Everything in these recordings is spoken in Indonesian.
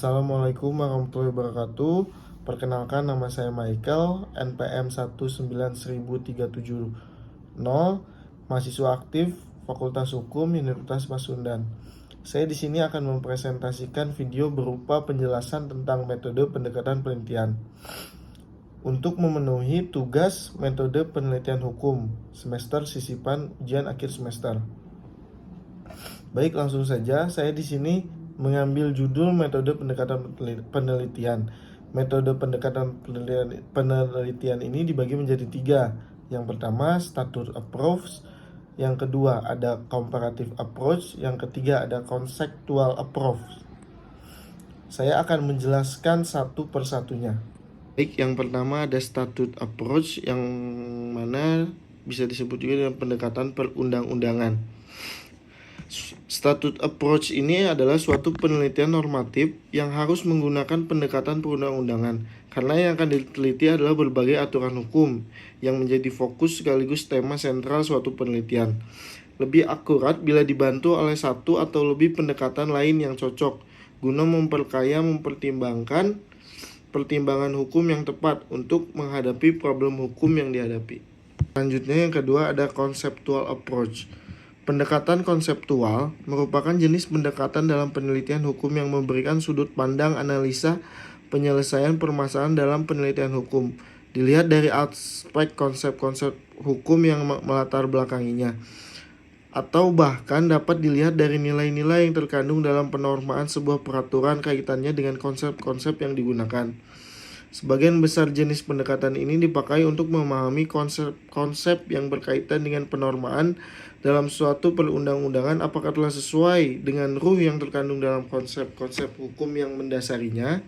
Assalamualaikum warahmatullahi wabarakatuh. Perkenalkan, nama saya Michael, NPM 1910370, mahasiswa aktif Fakultas Hukum Universitas Pasundan. Saya di sini akan mempresentasikan video berupa penjelasan tentang metode pendekatan penelitian untuk memenuhi tugas metode penelitian hukum semester sisipan ujian akhir semester. Baik, langsung saja. Saya di sini mengambil judul metode pendekatan penelitian. Metode pendekatan penelitian ini dibagi menjadi 3. Yang pertama, status approach. Yang kedua, ada comparative approach. Yang ketiga, ada conceptual approach. Saya akan menjelaskan satu persatunya. Baik, yang pertama ada status approach, yang mana bisa disebut juga dengan pendekatan perundang-undangan. Statute approach ini adalah suatu penelitian normatif yang harus menggunakan pendekatan perundang-undangan, karena yang akan diteliti adalah berbagai aturan hukum yang menjadi fokus sekaligus tema sentral suatu penelitian. Lebih akurat bila dibantu oleh satu atau lebih pendekatan lain yang cocok, guna mempertimbangkan pertimbangan hukum yang tepat untuk menghadapi problem hukum yang dihadapi. Selanjutnya, yang kedua ada conceptual approach. Pendekatan konseptual merupakan jenis pendekatan dalam penelitian hukum yang memberikan sudut pandang analisa penyelesaian permasalahan dalam penelitian hukum, dilihat dari aspek konsep-konsep hukum yang melatar belakanginya, atau bahkan dapat dilihat dari nilai-nilai yang terkandung dalam penormaan sebuah peraturan kaitannya dengan konsep-konsep yang digunakan. Sebagian besar jenis pendekatan ini dipakai untuk memahami konsep-konsep yang berkaitan dengan penormaan dalam suatu perundang-undangan, apakah telah sesuai dengan ruh yang terkandung dalam konsep-konsep hukum yang mendasarinya.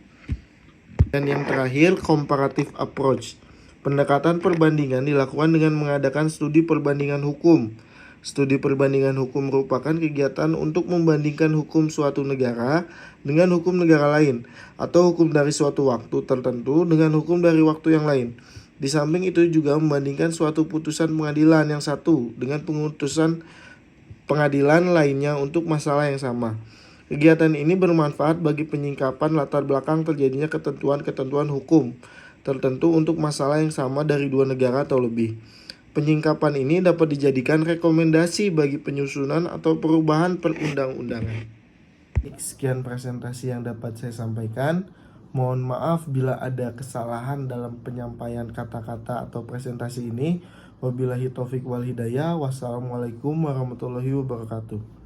Dan yang terakhir, comparative approach. Pendekatan perbandingan dilakukan dengan mengadakan studi perbandingan hukum. Studi perbandingan hukum merupakan kegiatan untuk membandingkan hukum suatu negara dengan hukum negara lain, atau hukum dari suatu waktu tertentu dengan hukum dari waktu yang lain. Di samping itu juga membandingkan suatu putusan pengadilan yang satu dengan putusan pengadilan lainnya untuk masalah yang sama. Kegiatan ini bermanfaat bagi penyingkapan latar belakang terjadinya ketentuan-ketentuan hukum tertentu untuk masalah yang sama dari dua negara atau lebih. Penyingkapan ini dapat dijadikan rekomendasi bagi penyusunan atau perubahan perundang-undangan. Sekian presentasi yang dapat saya sampaikan. Mohon maaf bila ada kesalahan dalam penyampaian kata-kata atau presentasi ini. Wabillahi taufik wal hidayah. Wassalamualaikum warahmatullahi wabarakatuh.